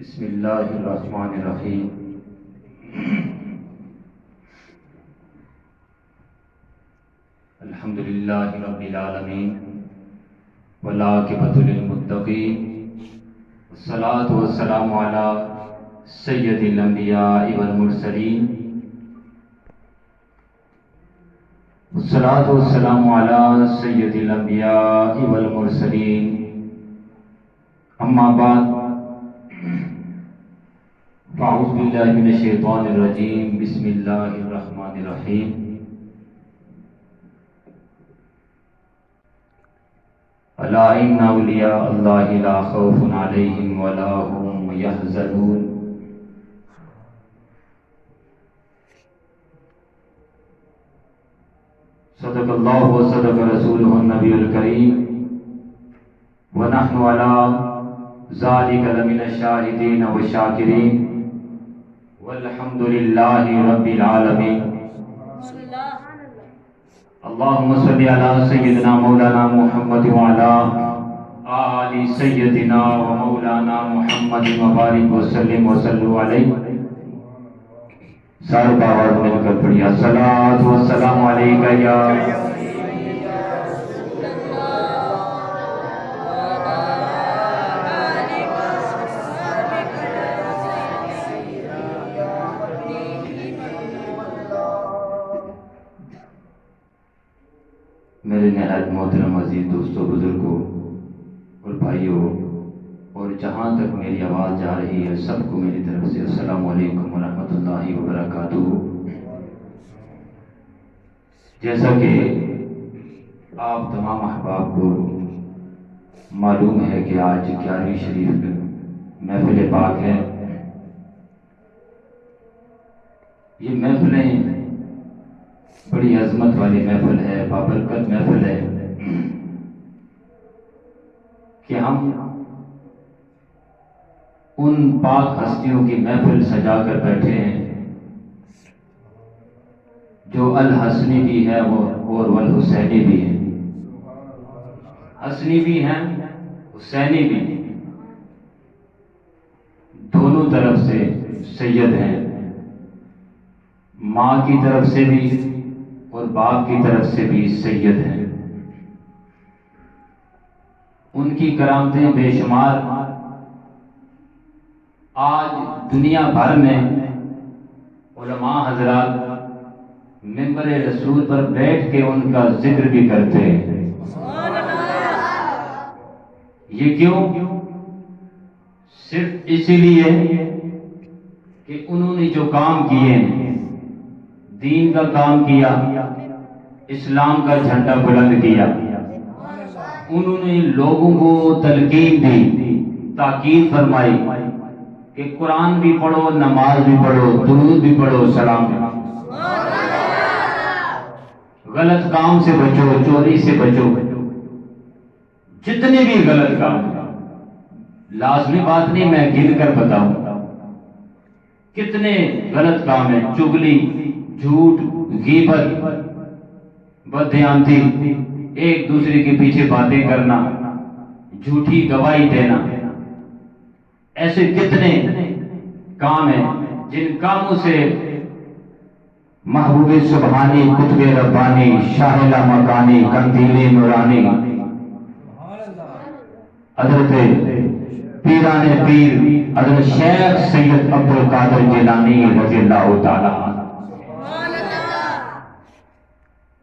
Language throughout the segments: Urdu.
بسم اللہ الرحمن الرحیم الحمد للہ رب العالمین والعاقبۃ للمتقین والصلاۃ والسلام علی سید الانبیاء والمرسلین والصلاۃ والسلام علی سید الانبیاء والمرسلین اما بعد فاعوذ باللہ من الشیطان الرجیم بسم اللہ الرحمن الرحیم الا ان اولیاء اللہ لا خوف علیہم ولا هم یحزنون صدق اللہ و صدق رسولہ النبی الکریم ونحن علی ذالک لمن الشاہدین والشاکرین والحمد للہ رب العالمین اللہم صلی علی سیدنا مولانا محمد وعلی آل سیدنا و مولانا محمد مبارک وسلم وصلو علیہ. سارے باواد مل کر پڑھیا الصلاۃ والسلام علیکہ یا میرے نہایت محترم عزیز دوستوں، بزرگوں اور بھائیوں، اور جہاں تک میری آواز جا رہی ہے سب کو میری طرف سے السلام علیکم ورحمۃ اللہ وبرکاتہ. جیسا کہ آپ تمام احباب کو معلوم ہے کہ آج 11ویں شریف محفل پاک ہے. یہ محفلیں بڑی عظمت والی محفل ہے، بابرکت محفل ہے کہ ہم ان پاک ہستیوں کی محفل سجا کر بیٹھے ہیں جو الحسنی بھی ہے اور والحسینی بھی ہے. حسنی بھی ہیں، حسینی بھی، دونوں طرف سے سید ہیں، ماں کی طرف سے بھی اور باپ کی طرف سے بھی سید ہیں. ان کی کرامتیں بے شمار. آج دنیا بھر میں علماء حضرات منبر رسول پر بیٹھ کے ان کا ذکر بھی کرتے ہیں. یہ کیوں؟ صرف اسی لیے کہ انہوں نے جو کام کیے ہیں، دین کا کام کیا، اسلام کا جھنڈا بلند کیا، انہوں نے لوگوں کو تلقین دی، تاکید فرمائی کہ قرآن بھی پڑھو، نماز بھی پڑھو، درود بھی پڑھو، سلام بھی. غلط کام سے بچو، چوری سے بچو، جتنے بھی غلط کام. لازمی بات نہیں میں گن کر بتاؤں کتنے غلط کام ہیں. چغلی، جھوٹ، غیبت، بددھیانتی، ایک دوسرے کے پیچھے باتیں کرنا، جھوٹی گواہی دینا، ایسے کتنے کام ہیں جن کاموں سے محبوب سبحانی، قطب ربانی، شاہلہ مکانی، قندیل نورانی، حضرت پیران پیر حضرت شیخ سید عبدالقادر جیلانی رضی اللہ تعالی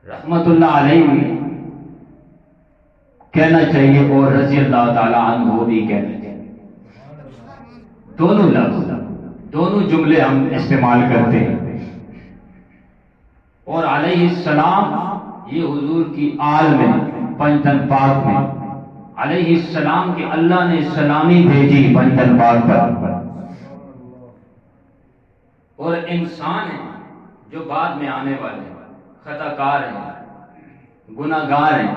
رحمت اللہ علیہ کہنا چاہیے، اور رضی اللہ تعالیٰ عنہ بھی کہنا چاہیے. دونوں لفظ، دونوں جملے ہم استعمال کرتے ہیں. اور علیہ السلام یہ حضور کی آل میں، پنجتن پاک میں علیہ السلام کہ اللہ نے سلامی بھیجی پنجتن پاک پر. اور انسان ہیں جو بعد میں آنے والے ہیں، خطا کار ہیں، گناہ گار ہیں،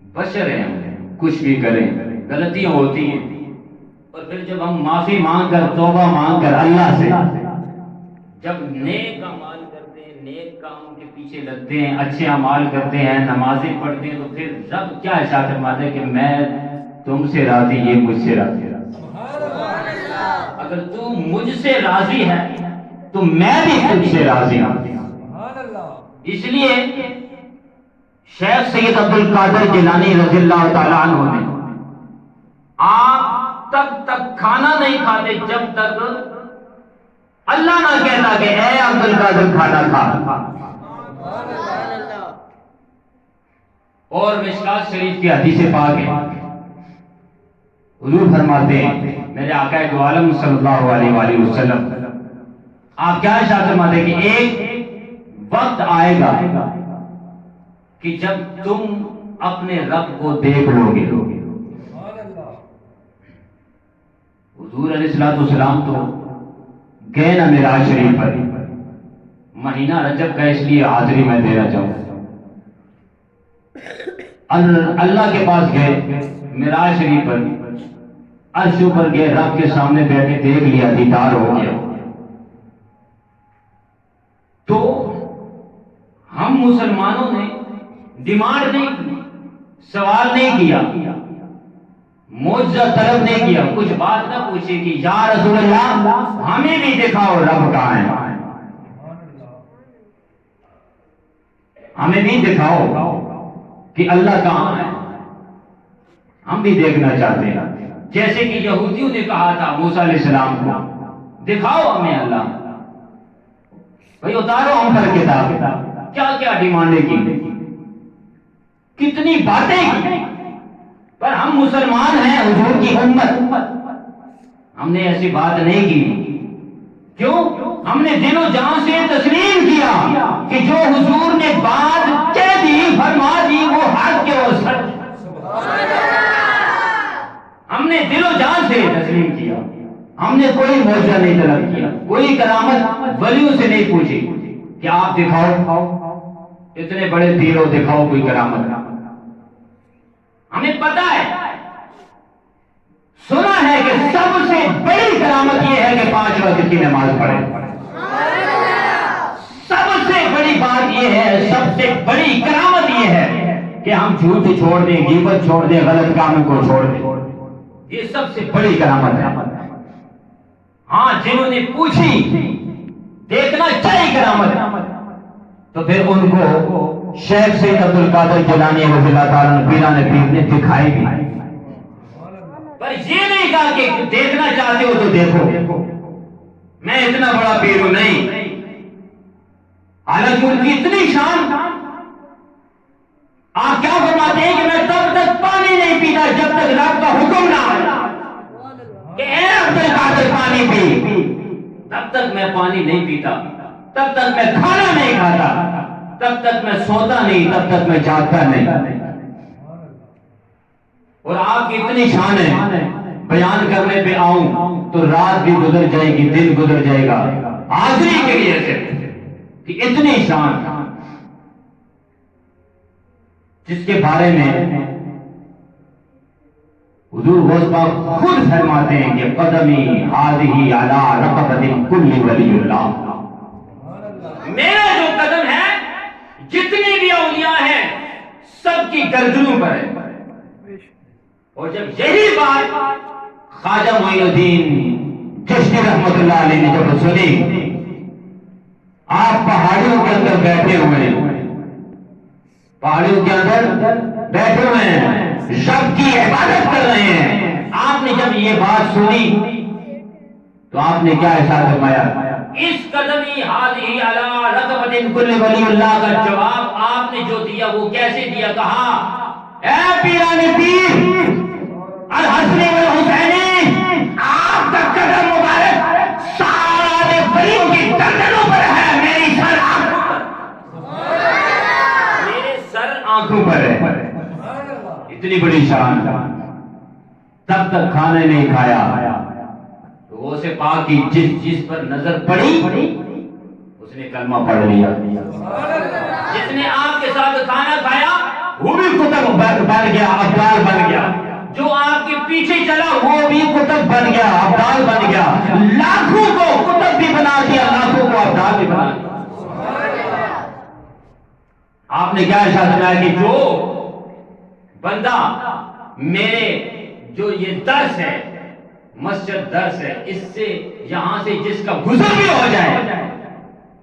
بشر ہیں، کچھ بھی کریں، غلطیاں ہوتی ہیں. اور پھر جب ہم معافی مانگ کر، توبہ مانگ کر اللہ سے جب نیک اعمال کرتے ہیں، نیک کام کے پیچھے لگتے ہیں، اچھے اعمال کرتے ہیں، نمازیں پڑھتے ہیں، تو پھر رب کیا ارشاد فرماتے ہیں کہ میں تم سے راضی، یہ مجھ سے راضی. اگر تو مجھ سے راضی ہے تو میں بھی تجھ سے راضی ہوں. اس لیے شیخ سید عبد القادر جیلانی رضی اللہ تعالیٰ عنہ نے آپ تب تک کھانا نہیں کھاتے جب تک اللہ نہ کہتا کہ اے عبد القادر کھانا کھا. اور مشکات شریف کی حدیث پاک ہے، حضور فرماتے ہیں میرے آقا دو عالم صلی اللہ علیہ وآلہ وسلم، آپ کیا ارشاد فرماتے ہیں کہ ایک وقت آئے گا کہ جب تم اپنے رب کو دیکھ لو گے. حضور علیہ الصلوۃ والسلام تو گئے نا معراج شریف پر، مہینہ رجب کا اس لیے حاضری میں دینا چاہوں. اللہ کے پاس گئے معراج شریف پر، عرش پر گئے، رب کے سامنے بیٹھے دیکھ لیا، دیدار ہو گیا. تو ہم مسلمانوں نے ڈیمانڈ نہیں کی، سوال نہیں کیا، معجزہ طلب نہیں کیا، کچھ بات نہ پوچھی کہ یا رسول اللہ ہمیں بھی دکھاؤ رب کہاں ہے، ہمیں بھی دکھاؤ کہ اللہ کہاں ہے، ہم بھی دیکھنا چاہتے ہیں. جیسے کہ یہودیوں نے کہا تھا موسیٰ علیہ السلام کو دکھاؤ ہمیں اللہ، بھئی اتارو ہم پر کتاب. کیا کیا ڈیمانڈیں کی، کتنی باتیں کی، پر ہم مسلمان ہیں، حضور کی امت، ہم نے ایسی بات نہیں کی. کیوں؟ ہم نے دل و جان سے تسلیم کیا کہ جو حضور نے بات کہہ دی، فرما دی، وہ حق کے اور سچ. ہم نے دل و جان سے تسلیم کیا، ہم نے کوئی معجزہ نہیں طلب کیا، کوئی کرامت ولیوں سے نہیں پوچھی کہ آپ دکھاؤ، اتنے بڑے پیر ہو دکھاؤ کوئی کرامت. ہمیں پتا ہے، سنا ہے کہ سب سے بڑی کرامت یہ ہے کہ 5 وقت کی نماز پڑھے. سب سے بڑی بات یہ ہے، سب سے بڑی کرامت یہ ہے کہ ہم جھوٹ چھوڑ دیں، غیبت چھوڑ دیں، غلط کاموں کو چھوڑ دیں. یہ سب سے بڑی کرامت ہے. ہاں جنہوں نے پوچھی دیکھنا چاہیے کرامت، تو پھر ان کو شیخ سید عبد القادر جیلانی رضی اللہ تعالیٰ پیران پیر نے دکھائی بھی، پر یہ نہیں کہا کہ دیکھنا چاہتے ہو تو دیکھو، میں اتنا بڑا پیر ہوں، نہیں. حالانکہ ان کی اتنی شان، آپ کیا فرماتے ہیں کہ میں تب تک پانی نہیں پیتا جب تک رب کا حکم نہ آئے کہ اے عبد القادر پانی پی. تب تک میں پانی نہیں پیتا، تب تک میں کھانا نہیں کھاتا، تب تک میں سوتا نہیں، تب تک میں جاگتا نہیں. اور آپ کی اتنی شان ہے، بیان کرنے پہ آؤں تو رات بھی گزر جائے گی، دن گزر جائے گا حاضری کے لیے صرف، کہ اتنی شان جس کے بارے میں حضور غوث پاک خود فرماتے ہیں کہ قدمی ہادی علی رقبۃ کل ولی اللہ. میرا جو قدم ہے جتنے بھی اولیاء ہیں سب کی گردنوں پر ہے. اور جب یہی بات خواجہ معین الدین چشتی رحمت اللہ علیہ نے جب سنی، آپ پہاڑیوں کے اندر بیٹھے ہوئے ہیں، پہاڑیوں کے اندر بیٹھے ہوئے ہیں، رب کی عبادت کر رہے ہیں، آپ نے جب یہ بات سنی تو آپ نے کیا ارشاد فرمایا؟ اس قدمی ہادی علی رقبۃ کل ولی اللہ کا جواب آپ نے جو دیا وہ کیسے دیا؟ کہا اے پیران پیر الحسن والحسین، آپ کا قدم مبارک سارے ولیوں کی گردنوں پر ہے، میری سر میرے سر آنکھوں پر ہے. اتنی بڑی شان. تب تک کھانے نہیں کھایا تو وہ سے پاک کی جس پر نظر پڑی اس نے کلمہ پڑھ لیا. جس نے آپ کے ساتھ کھانا کھایا وہ بھی کتب بن گیا، ابدال بن گیا. جو آپ کے پیچھے چلا وہ بھی کتب بن گیا، ابدال بن گیا. لاکھوں کو کتب بھی بنا دیا، لاکھوں کو ابدال بھی بنا دیا. آپ نے کیا ارشاد فرمایا کہ جو بندہ میرے جو یہ درس ہے مسجد درس ہے، اس سے یہاں سے جس کا گزر بھی ہو جائے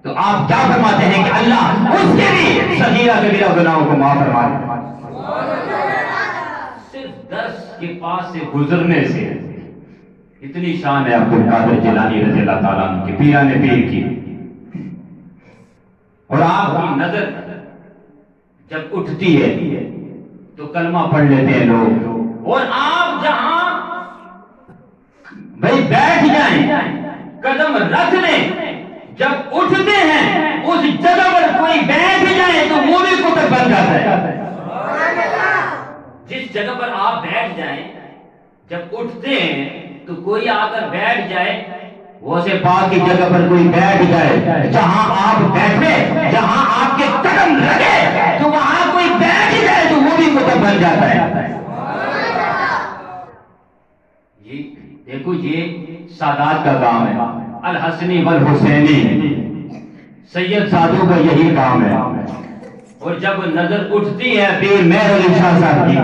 تو آپ کیا فرماتے ہیں کہ اللہ اس کے بھی صغیرہ کبیرہ گناہوں کو معاف فرما دے۔ صرف درس کے پاس سے گزرنے سے اتنی شان ہے عبد القادر جیلانی رضی اللہ تعالیٰ عنہ کی، پیران پیر کی۔ اور آپ کی نظر جب اٹھتی ہے تو کلمہ پڑھ لیتے ہیں لوگ، اور آپ جہاں بھائی بیٹھ جائیں، قدم رکھ لیں، جب اٹھتے ہیں اس جگہ پر کوئی بیٹھ جائے تو وہ بھی کتب بن جاتا ہے۔ جس جگہ پر آپ بیٹھ جائیں جب اٹھتے ہیں تو کوئی آ کر بیٹھ جائے، وہ سے پاک کی جگہ پر کوئی بیٹھ جائے، جہاں آپ بیٹھے، جہاں آپ کے قدم لگے تو وہاں کوئی بیٹھ جائے تو وہ بھی کتب بن جاتا ہے۔ یہ دیکھو، یہ سادات کا کام ہے، الحسنی والحسینی، سید سادوں کا یہی کام ہے۔ اور جب نظر اٹھتی ہے پیر مہر علی شاہ صاحب کی،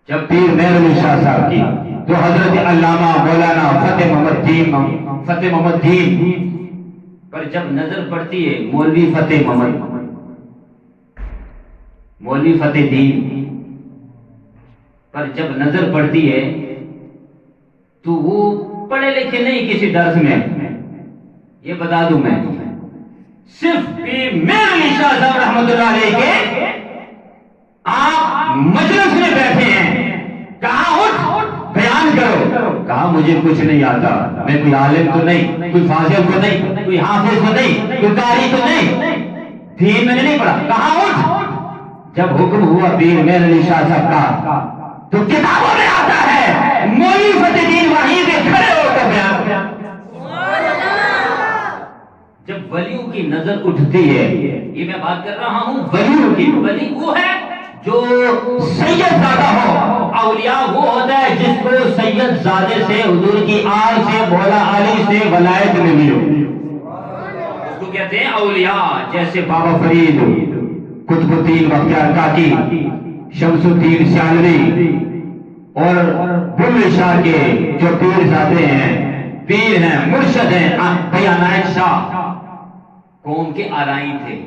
جب پیر مہر علی شاہ صاحب کی تو حضرت علامہ مولانا فتح محمد دین پر جب نظر پڑتی ہے، مولوی فتح دین پر جب نظر پڑتی ہے تو وہ پڑھے لکھے نہیں کسی درس میں، یہ بتا دوں میں، صرف پیر مہر علی شاہ صاحب رحمۃ اللہ علیہ کے آپ مجلس میں بیٹھے ہیں، کہا اٹھ بیان کرو، کہا مجھے کچھ نہیں آتا، میں کوئی عالم تو نہیں، کوئی فاضل تو نہیں، کوئی حافظ تو نہیں، کوئی قاری تو نہیں، دین میں نے نہیں پڑھا، کہا اٹھ۔ جب حکم ہوا پیر مہر علی شاہ صاحب کا تو کتابوں میں آتا ہے مولوی فتح دین وہیں پہ کھڑے ہو کر بیان کیا۔ جب ولیوں کی نظر اٹھتی ہے، یہ میں بات کر رہا ہوں ولیوں کی، ولی وہ ہے جو سید زادہ ہو، اولیاء وہ ہوتا ہے جس کو سید زادے سے، حضور کی آل سے، مولا علی سے ولایت ملی ہو، اس کو کہتے ہیں اولیاء۔ جیسے بابا فرید، قطب الدین بختیار کاکی، شمس الدین سیالوی اور بلے شاہ کے جو پیر زادے ہیں، پیر ہیں، مرشد ہیں، بھائی عنایت شاہ قوم کے آرائی تھے،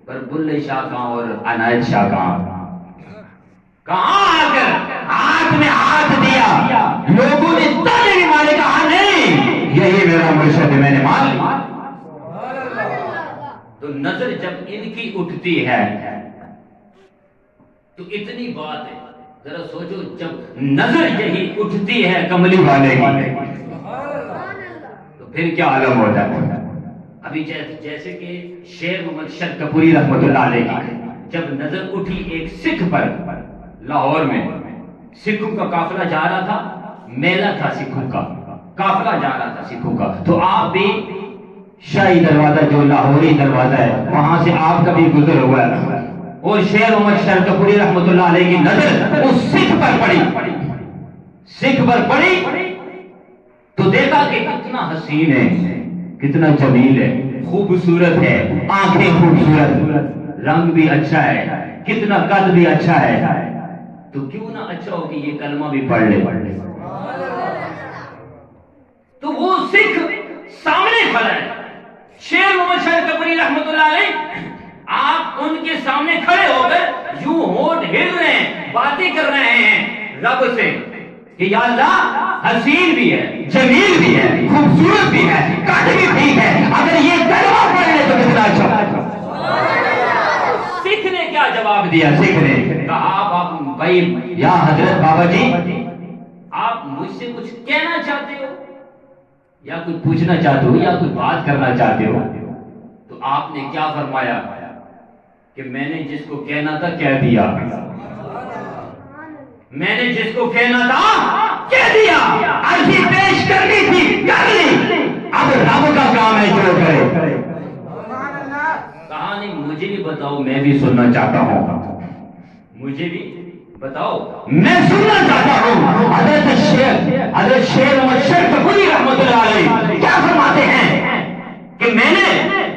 پر بلے شاہ کہاں اور عنایت شاہ کہاں آ کر ہاتھ میں ہاتھ دیا، لوگوں نے تانے بھی مارے، کہا نہیں یہی میرا مرشد ہے، میں نے مان لیا۔ تو نظر جب ان کی اٹھتی ہے تو اتنی بات ہے، ذرا سوچو، جب نظر یہی اٹھتی ہے کملی والے کی تو پھر کیا عالم ہوتا ہے۔ ابھی جیسے کہ شیر محمد شرک کپوری رحمۃ اللہ علیہ کی جب نظر اٹھی ایک سکھ پر، لاہور میں سکھوں کا قافلہ جا رہا تھا، میلہ تھا سکھوں کا، قافلہ جا رہا تھا سکھوں کا، تو آپ بھی شاہی دروازہ جو لاہوری دروازہ ہے وہاں سے آپ کا بھی گزر ہوا ہے، اور شیر محمد شرک کپوری رحمۃ اللہ علیہ کی نظر اس سکھ پر پڑی، سکھ پر پڑی تو دیکھا کہ کتنا حسین ہے، کتنا جمیل ہے، خوبصورت ہے، آنکھیں خوبصورت، رنگ بھی اچھا ہے، کتنا قد بھی اچھا ہے، تو کیوں نہ اچھا ہو کہ یہ کلمہ بھی پڑھ لے۔ تو وہ سکھ سامنے کھڑا ہے، شیر محمد شرک کپوری رحمۃ اللہ علیہ، آپ ان کے سامنے کھڑے ہو کر یوں ہونٹ ہل رہے ہیں، باتیں کر رہے ہیں رب سے کہ یا اللہ حسین بھی ہے، جمیل بھی ہے، خوبصورت بھی ہے، قد بھی ٹھیک ہے، اگر یہ کلمہ پڑھ لے تو کتنا اچھا۔ سکھ نے کیا جواب دیا؟ سکھ نے کہا آپ بھائی یا حضرت بابا جی، آپ مجھ سے کچھ کہنا چاہتے ہو یا کچھ پوچھنا چاہتے ہو یا کچھ بات کرنا چاہتے ہو؟ تو آپ نے کیا فرمایا کہ میں نے جس کو کہنا تھا کہہ دیا، میں نے جس کو کہنا تھا کہہ دیا، عرضی پیش کرنی تھی کر لی، اب رب کا کام ہے جو کرے۔ کہانی مجھے بھی بتاؤ، میں بھی سننا چاہتا ہوں، مجھے بھی بتاؤ، میں سننا چاہتا ہوں۔ حضرت شیر محمد شرک کپوری رحمۃ اللہ علیہ کیا فرماتے ہیں کہ میں نے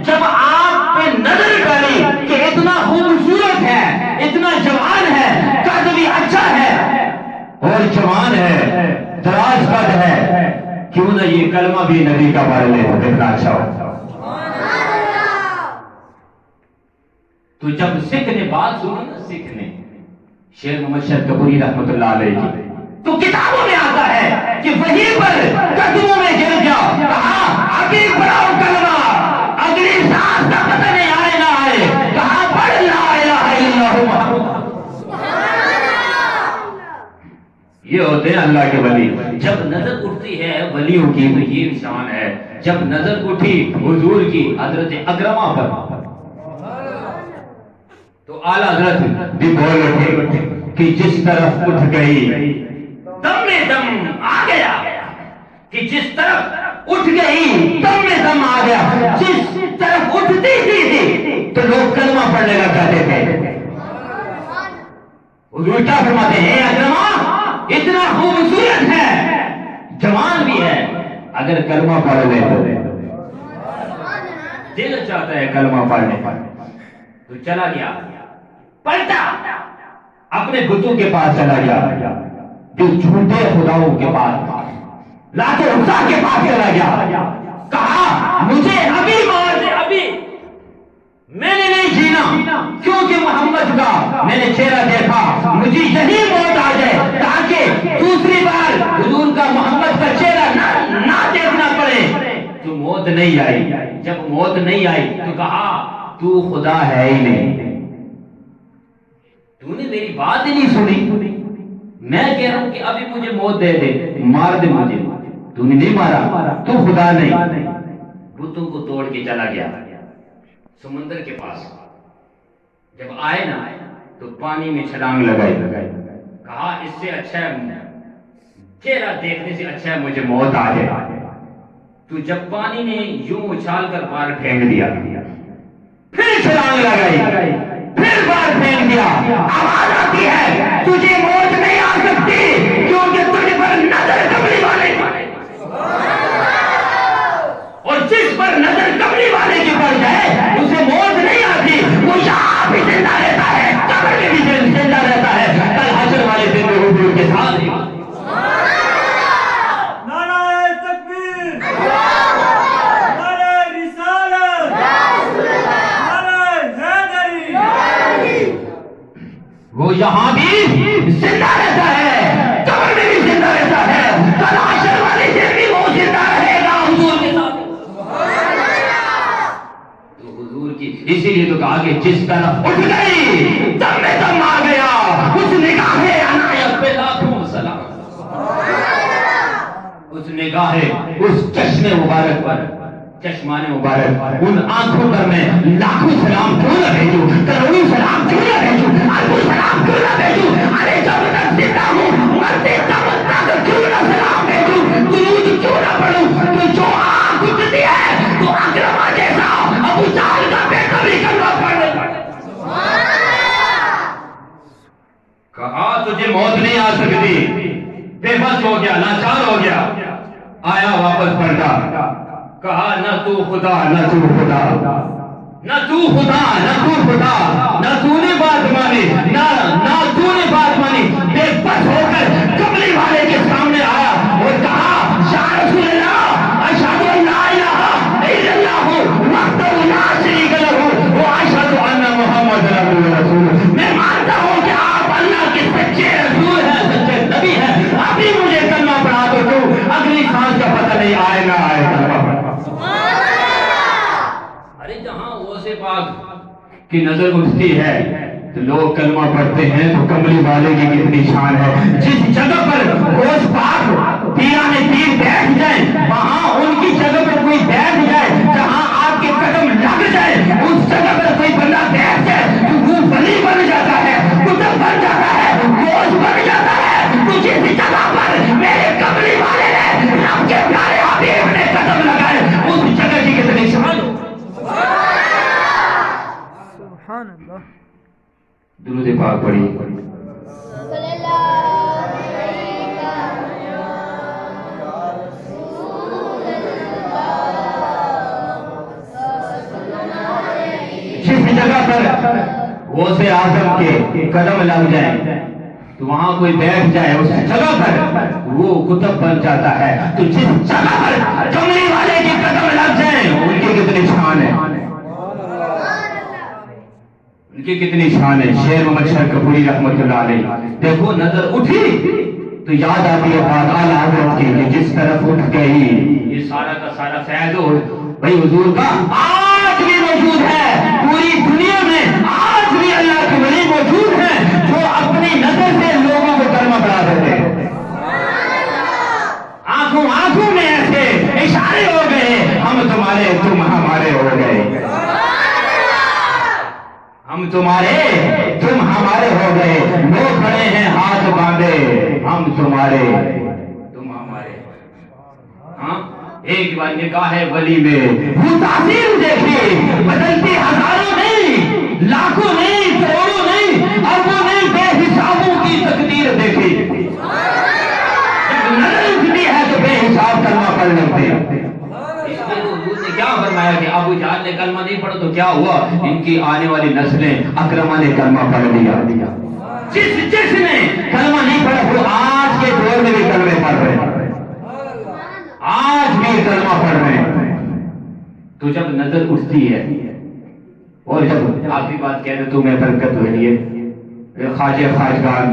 جب آپ پہ نظر ڈالی کہ اتنا خوبصورت ہے، اتنا جوان ہے، قد بھی اچھا ہے، اور جوان ہے، دراز قد ہے، کیوں نہ یہ کلمہ بھی نبی کا پڑھ لے تو کتنا اچھا ہو۔ تو جب سکھ نے بات سنی نا، سکھ نے شیر محمد شہد کپوری رحمت اللہ علیہ کی، تو کتابوں میں آتا ہے کہ وہیں پر قدموں میں گر گیا، کہا ابھی پڑھاؤ کلمہ، اگلی سانس کا پتہ نہیں آئے نہ آئے، کہا پڑھ لا الہ الا اللہ محمد۔ یہ ہوتے ہیں اللہ کے ولی۔ جب نظر اٹھتی ہے ولیوں کی تو یہ شان ہے، جب نظر اٹھی حضور کی حضرت اکرمہ پر تو اعلیٰ حضرت بھی بول اٹھے کہ جس طرف اٹھ گئی دم میں دم آ گیا، کہ جس طرف اٹھ گئی دم میں دم آ گیا، جس طرف اٹھتی تھی تو لوگ کلمہ پڑھنے لگ جاتے تھے۔ حضور کیا فرماتے ہیں، اکرمہ اتنا خوبصورت ہے، جوان بھی ہے، اگر کلمہ پڑھ لے تو دل چاہتا ہے کلمہ پڑھنے پر، تو چلا گیا، پلٹا اپنے بتوں کے پاس چلا گیا، جو جھوٹے خداؤں کے پاس، لات عزا کے پاس چلا گیا، کہا مجھے ابھی مار دے، ابھی میں نے نہیں جینا، کیونکہ محمد کا میں نے چہرہ دیکھا، مجھے یہی موت آ جائے تاکہ دوسری بار حضور کا محمد کا چہرہ نہ دیکھنا پڑے۔ تو موت نہیں آئی، جب موت نہیں آئی تو کہا تو خدا ہے ہی نہیں، تو نے میری بات ہی نہیں سنی، میں کہہ رہا ہوں کہ ابھی مجھے موت دے دے، مار دے مجھے، تو نے نہیں مارا، تو خدا نہیں۔ بتوں کو توڑ کے چلا گیا سمندر کے پاس، جب آئے نا تو پانی میں چھلانگ لگائی، کہا اس سے اچھا ہے، چہرہ دیکھنے سے اچھا ہے مجھے موت آ جائے۔ تو جب پانی نے یوں اچھال کر پار پھینک دیا، پھر چھلانگ لگائی، پھر پار پھینک دیا، آواز آتی ہے تجھے موت نہیں آ سکتی کیونکہ تجھ پر نظر کملی والے کی، اور جس پر نظر کملی والے کی پڑ جائے اسے موت نہیں آتی، وہ یہاں بھی زندہ رہتا ہے، قبر میں بھی زندہ رہتا ہے، کل حشر والے دن میں حضور کے ساتھ۔ نعرہ تکبیر، نعرہ رسالت، نعرہ حیدری، وہ یہاں بھی زندہ رہتا ہے، قبر میں بھی زندہ رہتا ہے، کل حشر والے دن بھی وہ زندہ رہے گا حضور کے ساتھ۔ اسی لیے تو کہا کہ جس طرف اٹھ گئی دم میں دم آ گیا، اس نگاہ عنایت پہ لاکھوں سلام، اس نگاہ اس چشم مبارک پر، چشمان مبارک، ان آنکھوں پر میں لاکھوں سلام کیوں نہ بھیجوں، کروڑوں سلام کیوں نہ بھیجوں، اربوں سلام کیوں نہ بھیجوں، ارے جب تک زندہ ہوں مرتے تب تک کیوں نہ سلام بھیجوں، درود کیوں نہ پڑھوں، تو جو آنکھ اٹھتی ہے تو اکرمہ جیسا ابو جہل کا بیٹا بھی کلمہ پڑھنے پڑے۔ کہا تجھے موت نہیں آ سکتی، بے بس ہو گیا، لاچار ہو گیا، آیا واپس پلٹا، کہا نہ تو خدا نہ تو خدا، نہ تو خدا نہ تو خدا، نہ تو نے بات مانی، نہ تو نے بات مانی، بے بس ہو کر کملی والے کے سامنے آیا اور کہا یا رسول اللہ اشہد ان لا الہ الا اللہ وحدہ لا شریک لہ واشہد ان محمد رسول، میں مانتا ہوں کہ آپ اللہ کے سچے رسول ہیں، سچے نبی ہیں، ابھی مجھے کلمہ پڑھا دو، تو اگلی سانس کا پتہ نہیں آئے نہ آئے کلمہ پڑھا۔ ارے جہاں غوث پاک کی نظر اٹھتی ہے تو لوگ کلمہ پڑھتے ہیں، تو کملی والے کی کتنی شان ہے۔ جس جگہ پر غوث پاک پیران پیر بیٹھ جائیں، وہاں ان کی جگہ پر کوئی بیٹھ جائے، جہاں آپ کے قدم لگ جائے اس جگہ پر کوئی بندہ بیٹھ جائے تو وہ ولی بن جاتا ہے، قطب بن جاتا ہے، غوث بن جاتا ہے۔ تو جس جگہ پر میرے کملی والے نے رب کے پیارے حبیب نے قدم لگائے اس جگہ کی کتنی شان ہو۔ سبحان اللہ، درود پاک پڑھی۔ جس جگہ پر غوث اعظم کے قدم لگ جائیں تو وہاں کوئی بیٹھ جائے اس جگہ پر وہ کتب بن جاتا ہے. تو جس جگہ پر کملی والے کی قدم لگ جائیں ان کی کتنی شان ہے, ان کی کتنی شان ہے. شیر محمد شرکپوری رحمۃ اللہ علیہ, دیکھو نظر اٹھی تو یاد آتی ہے بات اعلیٰ حضرت کی کہ جس طرف اٹھ گئی یہ سارا کا سارا فیض ہو بھائی حضور کا آج بھی موجود ہے. پوری دنیا میں آج بھی اللہ کے ولی موجود ہیں جو اپنی نظر سے لوگوں کو کلمہ پڑھا دیتے ہیں. آنکھوں میں ایسے اشارے ہو گئے, ہم تمہارے تم ہمارے ہو گئے, ہم تمہارے تم ہمارے ہو گئے. لوگ کھڑے ہیں ہاتھ باندھے, ہم تمہارے تم ہمارے. ہاں ایک بار نگاہ ولی میں وہ تاثیر دیکھی, بدلتی ہزاروں نہیں, لاکھوں نہیں, کروڑوں نہیں, اربوں نہیں, بے حسابوں کی تقدیر دیکھی. جب نظر اٹھتی ہے تو بے حساب کلمہ پڑھ لیتے ہیں. کیا فرمایا کہ ابو جہل نے کلمہ نہیں پڑھا تو کیا ہوا, ان کی آنے والی نسلیں اکرمہ نے کلمہ پڑھ لیا. جس نے کلمہ نہیں پڑھا وہ آج کے دور میں بھی کلمے پڑھ رہے ہیں, آج بھی کلمہ پڑھ رہے ہیں. تو جب نظر اٹھتی ہے اور جب آخری بات کہہ دے تو میں برکت ہو لیے خواجہ خواجگان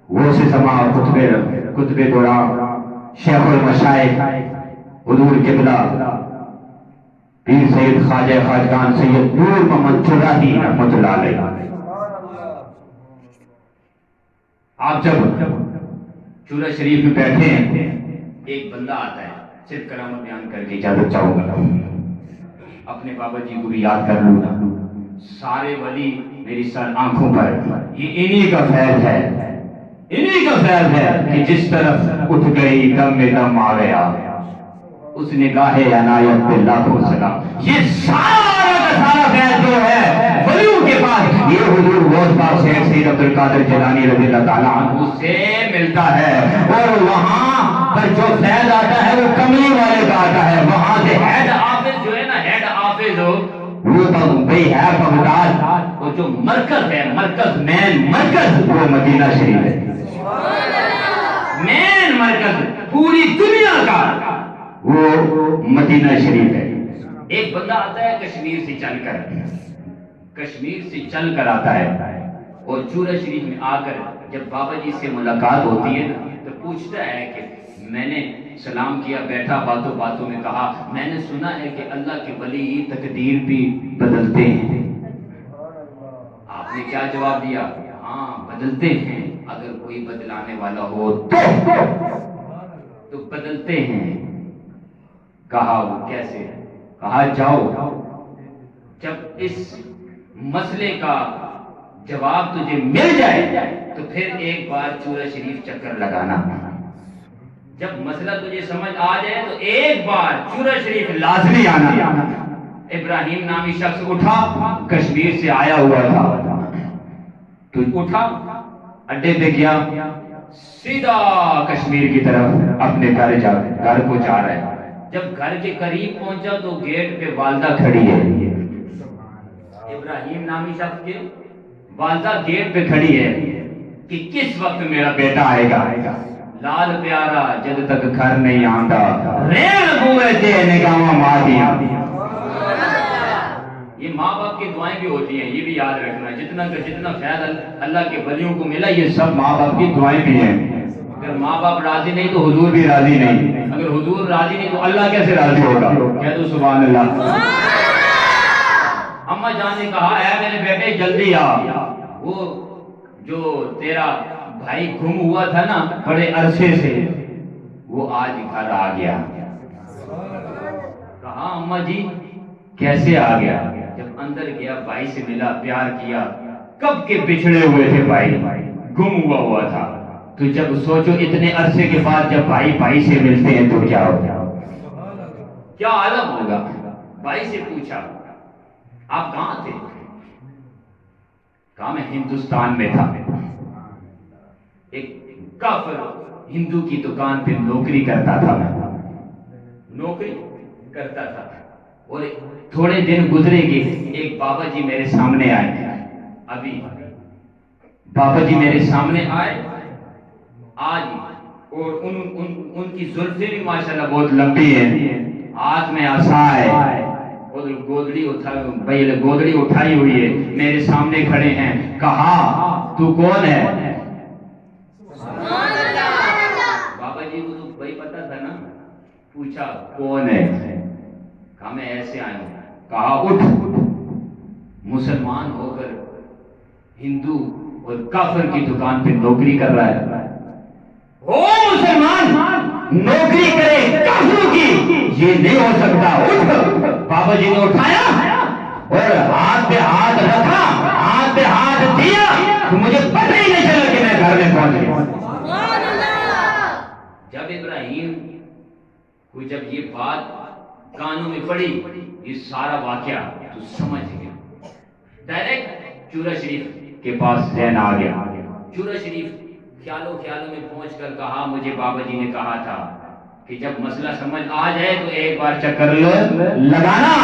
وہ سے سما قطب دورا شیخ المشائخ حضور قبلہ پیر سید خواجہ خواجگان سید نور محمد چراہی رحمۃ اللہ علیہ. آپ جب چورہ شریف میں بیٹھے ہیں ایک بندہ آتا ہے, صرف کرامت بیان کر کے اجازت چاہوں گا, اپنے بابا جی کو بھی یاد کر لوں گا. سارے ولی میری سر آنکھوں پر, یہ انہی کا فیض ہے, انہی کا فیض ہے کہ جس طرف اٹھ گئی دم میں دم آ گیا اس نگاہ عنایت پہ لاکھوں سلام. یہ سارا کا سارا فیض جو ہے ولیوں کے پاس یہ حضور غوث پاک شیخ سید عبد القادر جیلانی رضی اللہ تعالیٰ عنہ سے ملتا ہے. اور وہاں پر جو فیض آتا ہے وہ کملی والے کا آتا ہے. وہاں سے ہیڈ آفس جو ہے نا, ہیڈ آفس وہ بھئی ہے بغداد, وہ جو مرکز ہے, مرکز مین مرکز وہ مدینہ شریف ہے. مین مرکز پوری دنیا کا وہ مدینہ شریف ہے. ایک بندہ آتا ہے کشمیر سے چل کر, کشمیر سے چل کر آتا ہے اور چورہ شریف میں آ کر جب بابا جی سے ملاقات ہوتی ہے تو پوچھتا ہے کہ میں نے سلام کیا, بیٹھا, باتوں باتوں میں کہا میں نے سنا ہے کہ اللہ کے ولی تقدیر بھی بدلتے ہیں. آپ نے کیا جواب دیا؟ ہاں بدلتے ہیں, اگر کوئی بدلانے والا ہو تو بدلتے ہیں. کہا وہ کیسے؟ کہا جاؤ, جب اس مسئلے کا جواب تجھے مل جائے تو پھر ایک بار چورہ شریف چکر لگانا. جب مسئلہ تجھے سمجھ آ جائے تو ایک بار چورہ شریف لازمی آنا. ابراہیم نامی شخص اٹھا, کشمیر سے آیا ہوا تھا, تو اٹھا اڈے پہ گیا, سیدھا کشمیر کی طرف اپنے گھر کو جا رہا ہے. جب گھر کے قریب پہنچا تو گیٹ پہ والدہ کھڑی ہے, ابراہیم نامی شخص کے والدہ گیٹ پہ کھڑی ہے کہ کس وقت میرا بیٹا آئے گا. لال پیارا جب تک گھر نہیں آندا ریل بوئے تے نگاہاں مادیاں. یہ ماں باپ کی دعائیں بھی ہوتی ہیں, یہ بھی یاد رکھنا. جتنا فیض اللہ کے ولیوں کو ملا یہ سب ماں باپ کی دعائیں بھی ہیں. اگر ماں باپ راضی نہیں تو حضور بھی راضی نہیں, اگر حضور راضی نہیں تو اللہ کیسے راضی ہوگا؟ کہہ دو سبحان اللہ. اماں جان نے کہا اے میرے بیٹے جلدی آ, وہ جو تیرا بھائی گم ہوا تھا نا بڑے عرصے سے وہ آج گھر آ گیا. کہا اماں جی کیسے آ گیا؟ جب اندر گیا بھائی سے ملا, پیار کیا, کب کے بچھڑے ہوئے تھے بھائی, گم ہوا تھا. تو جب سوچو اتنے عرصے کے بعد جب بھائی سے ملتے ہیں تو کیا ہوگا, کیا عالم ہوگا. بھائی سے پوچھا آپ کہاں تھے؟ کہا میں ہندوستان میں تھا, ایک کافر ہندو کی دکان پہ نوکری کرتا تھا, نوکری کرتا تھا. اور تھوڑے دن گزرے گئے, ایک بابا جی میرے سامنے آئے. ابھی بابا جی میرے سامنے آئے آج، اور ان کی زلفیں بھی ماشاءاللہ بہت لمبی ہیں، ہاتھ میں عصا ہے اور گودڑی اٹھائی ہوئی ہے، میرے سامنے کھڑے ہیں، کہا تو کون ہے؟ بابا جی کو تو بھائی پتا تھا نا، پوچھا کون ہے؟ کہا میں ایسے آیا ہوں۔ کہا اٹھ، مسلمان ہو کر ہندو اور کافر کی دکان پہ نوکری کر رہا ہے، وہ مسلمان نوکری کرے کافروں کی، یہ نہیں ہو سکتا، اٹھ۔ بابا جی نے اٹھایا اور ہاتھ پہ ہاتھ رکھا، ہاتھ پہ ہاتھ دیا تو مجھے پتہ ہی نہیں چلا کہ میں گھر میں پہنچ گیا۔ جب ابراہیم کو جب یہ بات کانوں میں پڑی، یہ سارا واقعہ تو سمجھ گیا، ڈائریکٹ چورا شریف کے پاس ذہن آ گیا۔ چورا شریف خیالوں میں پہنچ کر کہا مجھے بابا جی نے کہا تھا کہ جب مسئلہ سمجھ آ جائے تو ایک بار چکر لگانا،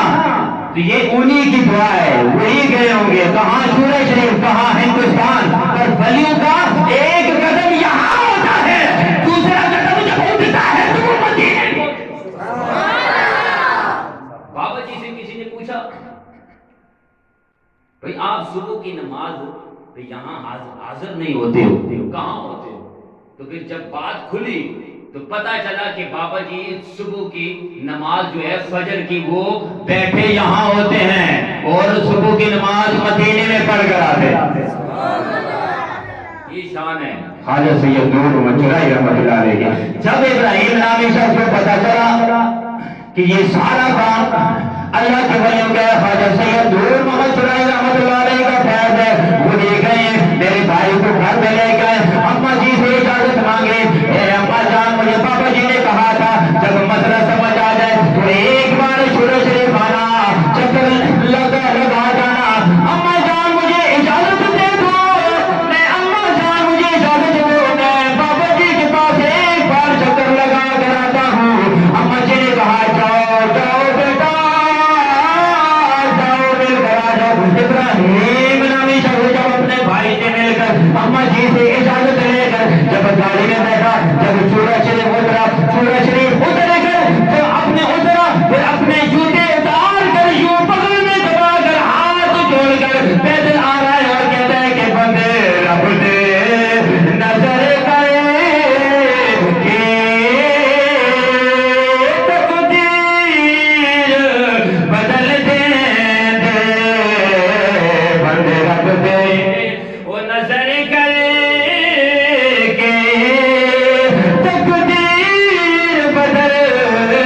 تو یہ انہی کی دعا ہے، وہی گئے ہوں گے، کہاں چورا شریف، کہاں ہندوستان، پر ولیوں کا ایک قدم یہاں ہوتا ہے، دوسرا قدم جب اٹھتا ہے تو وہ مدینے میں۔ بابا جی سے کسی نے پوچھا بھئی آپ صبح کی نماز یہاں حاضر نہیں ہوتے ہو، کہاں ہوتے ہو؟ تو پھر جب بات کھلی تو پتا چلا کہ بابا جی صبح کی نماز جو ہے فجر کی وہ بیٹھے یہاں ہوتے ہیں اور صبح کی نماز مدینے میں پڑھ کر آتے ہیں۔ یہ شان ہے خواجہ سید نور محمد چرائی رحمۃ اللہ علیہ کی۔ جب ابراہیم نامی شخص کو پتا چلا کہ یہ سارا کام اللہ کے ولیوں کا خواجہ سید نور محمد چرائی رحمۃ اللہ علیہ کا فیض ہے، وہ دیکھ رہے ہیں میرے بھائی کو گھر میں لے گئے، اماں جی سے اجازت مانگے، اے اماں جان مجھے بابا جی نے کہا تھا جب مسئلہ سمجھ آ جائے تو ایک بار چورا شریف آنا، چکر لگا جانا، اماں جان مجھے اجازت دے دو، میں اماں جان مجھے اجازت دو، میں بابا جی کے پاس ایک بار چکر لگا کر آتا ہوں۔ اماں جی نے کہا جاؤ جاؤ بیٹا جاؤ، مل کر آ جاؤ۔ ابراہیم نامی شخص جب اپنے بھائی سے مل کر اماں جی سے اجازت لے کر جب گاڑی میں بیٹھا، جب چورا شریف اترا، چورا شریف اتر کر جب اپنے اترا، پھر اپنے جوتے اتار کر یوں بغل میں دبا کر ہاتھ جوڑ کر پیدل آ رہا ہے اور کہتا ہے کہ بندے رب دے نظر کرے کہ تقدیر بدل دے بندے رب دے وہ نظر کرے کہ تقدیر بدل دے،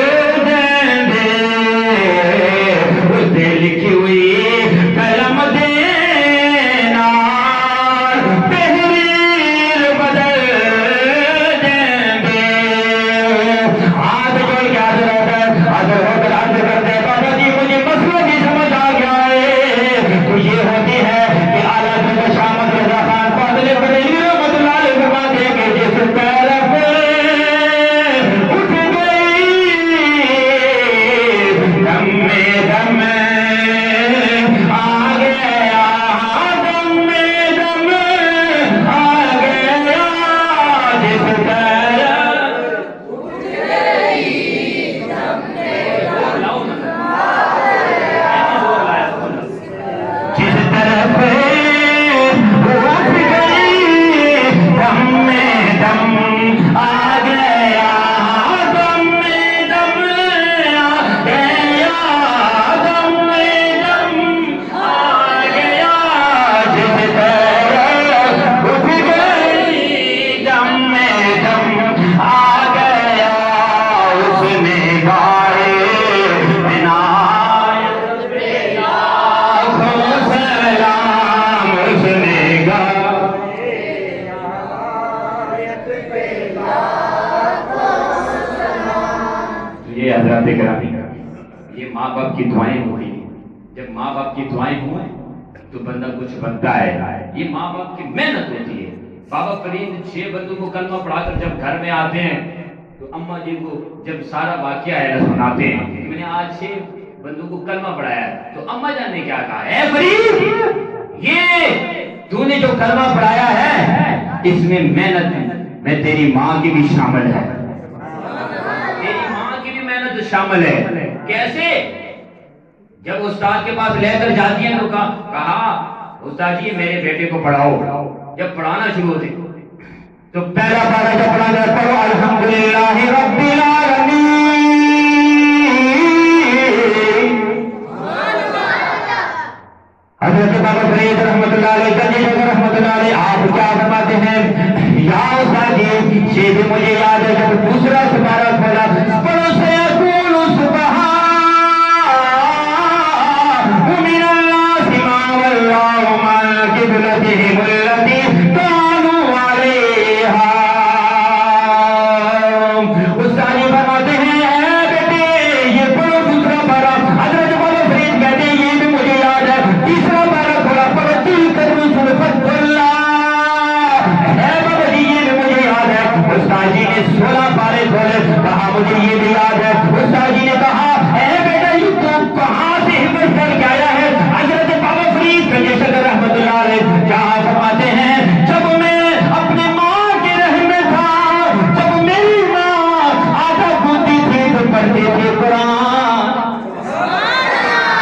اس نے لکھی ہوئی قلم دینا تحریر بدل دیں، ہاتھ جوڑ کے حاضر ہو کر عرض کرتے ہیں بابا جی مجھے مسئلہ کی سمجھ آ گیا ہے، تو یہ ہوتی ہے کہ اعلیٰ حضرت شاہ احمد رضا خان فاضل بریلوی رحمۃ اللہ علیہ فرماتے ہیں کہ جس طرف اٹھ گئی دم میں دم آ گیا، دم میں دم آ گیا، جس طرف جس طرف اٹھ گئی دم میں دم آ گیا، دم میں دم آ گیا، دم میں دم آ گیا، جس طرف اٹھ گئی دم میں دم آ گیا، اس نے گائے عنایت پہ لاکھوں سلام، اس نے گائے یہ حضرات گرامی، یہ ماں باپ کی دعائیں ہوتی ہیں، جب ماں باپ کی دعائیں ہوں تو بندہ کچھ بنتا ہے، یہ ماں باپ کی محنت ہوتی ہے۔ بابا فرید 6 بندوں کو کلمہ پڑھا کر جب گھر میں آتے ہیں تو اماں جی کو جب سارا واقعہ ہے نا سناتے ہیں کہ میں نے آج 6 بندوں کو کلمہ پڑھایا ہے، تو اماں جان نے کیا کہا، اے فرید یہ تو نے جو کلمہ پڑھایا ہے اس میں محنت میں تیری ماں کی بھی شامل ہے، تیری ماں کی بھی محنت شامل ہے۔ کیسے؟ جب استاد کے پاس لے کر جاتی ہیں تو کہا استاد جی میرے بیٹے کو پڑھاؤ، جب پڑھانا شروع ہوتے تو پہلا پارہ جب پڑھانا پڑھو الحمدللہ رب العالمین۔ حضرت بابا فرید رحمۃ اللہ علیہ گنجی رحمۃ اللہ علیہ آپ کیا فرماتے ہیں؟ یا استاد جی یہ بھی مجھے یاد ہے جب دوسرا سپارہ کھولا پڑھو سیکون سبحان من الناس ما واللہ ما قبلتهم التي كانوا علیہا۔ استاد جی فرماتے ہیں بیٹے یہ پڑھو دوسرا پارہ۔ حضرت بابا فرید کہتے ہیں یہ بھی مجھے یاد ہے، تیسرا پارہ کھولا پڑھو تلک الرسل فضل اللہ، ہے بابا جی یہ بھی مجھے یاد ہے۔ استاد جی نے 16 پارے کھولے، کہا مجھے یہ بھی یاد ہے۔ استاد جی نے کہا اے بیٹا یہ تو کہاں سے ہمت کر کے آیا ہے؟ حضرت بابا فرید رحمۃ اللہ علیہ جہاں فرماتے ہیں جب میں اپنے ماں کے رحم میں تھا، جب میری ماں آدھا بوتی تھی تو پڑھتے تھے قرآن،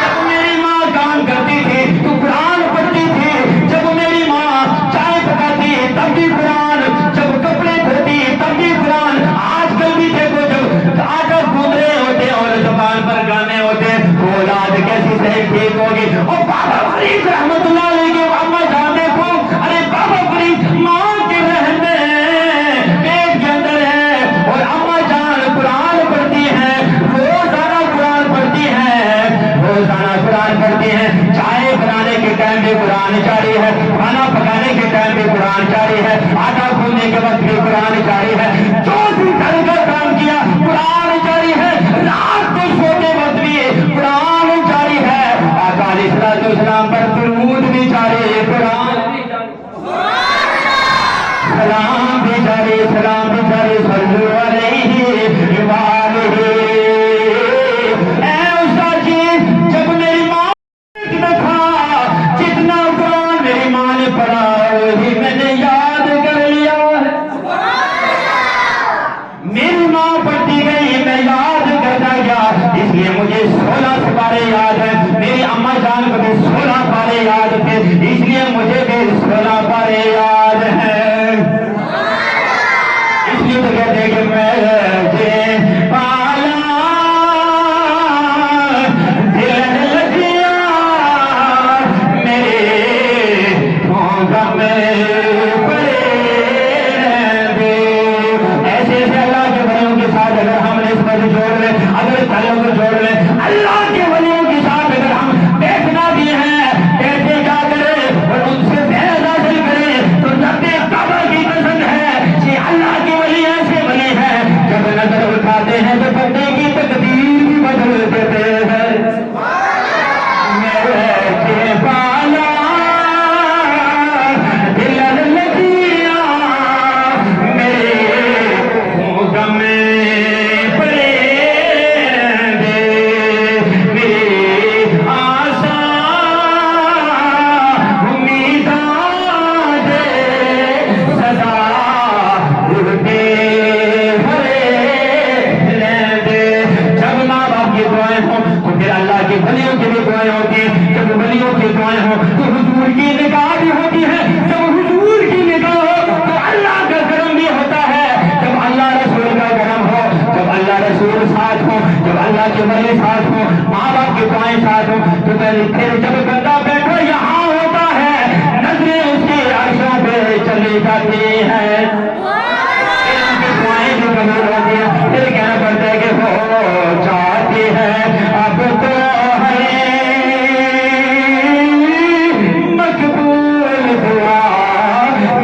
جب میری ماں کام کرتی تھی تو قرآن پڑھتی تھی، جب میری ماں چائے پکاتی تب بھی قرآن، جب کپڑے دھوتی تب بھی قرآن۔ آج کل بھی دیکھو جب آٹا گوندھ رہے ہوتے اور زبان پر گانے ہوتے تو اولاد کیسی صحیح ٹھیک ہوگی۔ اور بابا فرید رحمۃ اللہ علیہ کے اما جان دیکھو، ارے بابا فرید ماں کے رحم میں پیٹ کے اندر ہے اور اما جان قرآن پڑھتی ہیں، روزانہ قرآن پڑھتی ہیں، روزانہ قرآن پڑھتی ہیں۔ چائے بنانے کے ٹائم بھی قرآن جاری ہے، کھانا پکانے کے ٹائم بھی قرآن جاری ہے، آٹا گوندھنے کے وقت بھی قرآن جاری ہے، جو بھی گھر کا کام کیا قرآن جاری ہے، رات کو سوتے وقت بھی قرآن جاری ہے، آقا علیہ السلام پر درود بھی جاری، قرآن بھی جاری، سلام بھی جاری، سلام بھی جاری، صلو علیہ وآلہ۔ اے استاد جی جب میری ماں میں تھا جتنا قرآن میری ماں نے پڑھا وہی میں نے یاد کر لیا ہے، میری ماں پڑھتی گئی میں یاد کرتا گیا، اس لیے مجھے 16 سپارے یاد ہیں، میری اما جان کو بھی 16 پارے یاد تھے اس لیے مجھے بھی 16 پارے یاد ہیں۔ اس لیے تو کہتے ہیں کہ مجھے پالا دل لگیا میرے غم پڑے رہے۔ ایسے ایسے اللہ کے ولیوں کے ساتھ اگر ہم نسبت جوڑ لیں، اگر تعلق جوڑ لیں، اللہ کے ولیوں کے ساتھ اگر ہم بیٹھنا بھی ہے، بیٹھے جا کریں اور ان سے فیض حاصل کریں تو رب کعبہ کی قسم ہے کہ اللہ کے ولی ایسے ولی ہیں جب نظر اٹھاتے ہیں تو بندے کی تقدیر بھی بدل دیتے ہیں۔ میرے بالا دل لگیا میرے غم پڑے دے، میری آساں امیداں دے سدا اڑتے بھرے رہتے۔ جب ماں باپ کی دعائیں ہوں تو پھر اللہ کے ولیوں کی بھی دعائیں ہوتی ہیں، جب ولیوں کی دعائیں ہوں تو حضور کی نگاہ بھی ہوتی ہے، جب حضور کی نگاہ ہو تو اللہ کا کرم بھی ہوتا ہے، جب اللہ رسول کا کرم ہو، جب اللہ رسول ساتھ ہو، جب اللہ کے ولی ساتھ ہو، ماں باپ کی دعائیں ساتھ ہوں تو پھر جب بندہ بیٹھا یہاں ہوتا ہے نظریں اس کی عرشوں پہ چلی جاتی ہیں، پھر ان کی دعائیں بھی قبول ہوتی ہیں، پھر کہنا پڑتا ہے کہ ہو جاتی ہے اب تو ہے مقبول دعا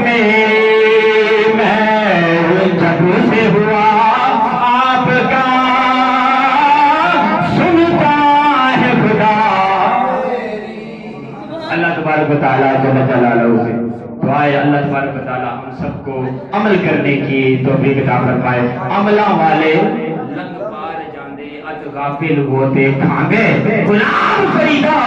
میری، میں جب سے ہوا آپ کا سنتا ہے خدا۔ اللہ تبارک و تعالیٰ جل جلالہ سے دعائے اللہ تبارک و تعالیٰ ہم سب کو عمل کرنے کی توفیق عطا فرمائے۔ عملہ والے لنگ پار جاندے اج غافل ہوتے کھانگے، غلام فریدا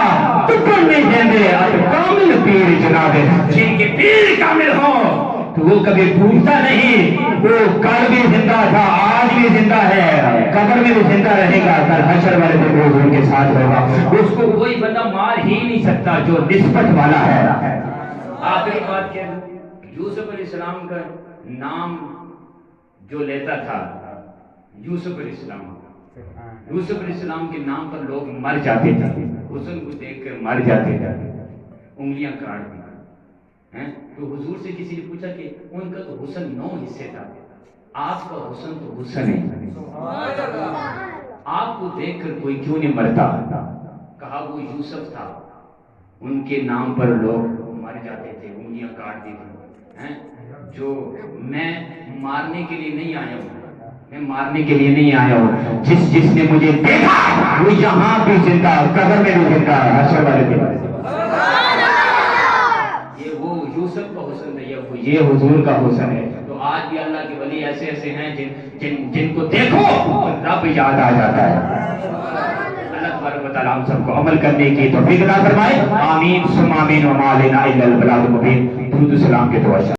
ٹکڑ نہیں دیں گے اب کامل پیر جناب جن کے پیر کامل ہوں تو وہ کبھی ٹوٹتا نہیں. وہ کل بھی زندہ تھا، آج بھی زندہ ہے، قبر میں بھی زندہ رہے گا، کل حشر والے دن روز ان کے ساتھ ہوگا. اس کو کوئی بندہ مار ہی نہیں سکتا جو نسبت والا ہے. آخری بات کیا، یوسف علیہ السلام کا نام جو لیتا تھا یوسف علیہ السلام کے نام پر لوگ مر جاتے تھے، حسن کو دیکھ کر مر جاتے تھے، انگلیاں کاٹ دی. تو حضور سے کسی نے پوچھا کہ ان کا تو حسن 9 حصے تھا، آپ کا حسن تو حسن ہے، آپ کو دیکھ کر کوئی کیوں نہیں مرتا؟ کہا وہ یوسف تھا، ان کے نام پر لوگ مر جاتے تھے، انگلیاں کاٹ دی تھی. جو میں مارنے کے لیے نہیں آیا ہوں، میں مارنے کے لیے نہیں آیا ہوں. جس نے مجھے دیکھا وہ یہاں بھی زندہ، قبر میں بھی زندہ، حشر والے دن. یہ وہ یوسف کا حسن ہے، یہ حضور کا حسن ہے. تو آج بھی اللہ کے ولی ایسے ایسے ہیں جن کو دیکھو رب یاد آ جاتا ہے. اللہ تبارک و تعالیٰ ہم سب کو عمل کرنے کی توفیق عطا فرمائے. آمین ثم آمین. وما علینا الا البلاغ المبین. درود و سلام کے دعا.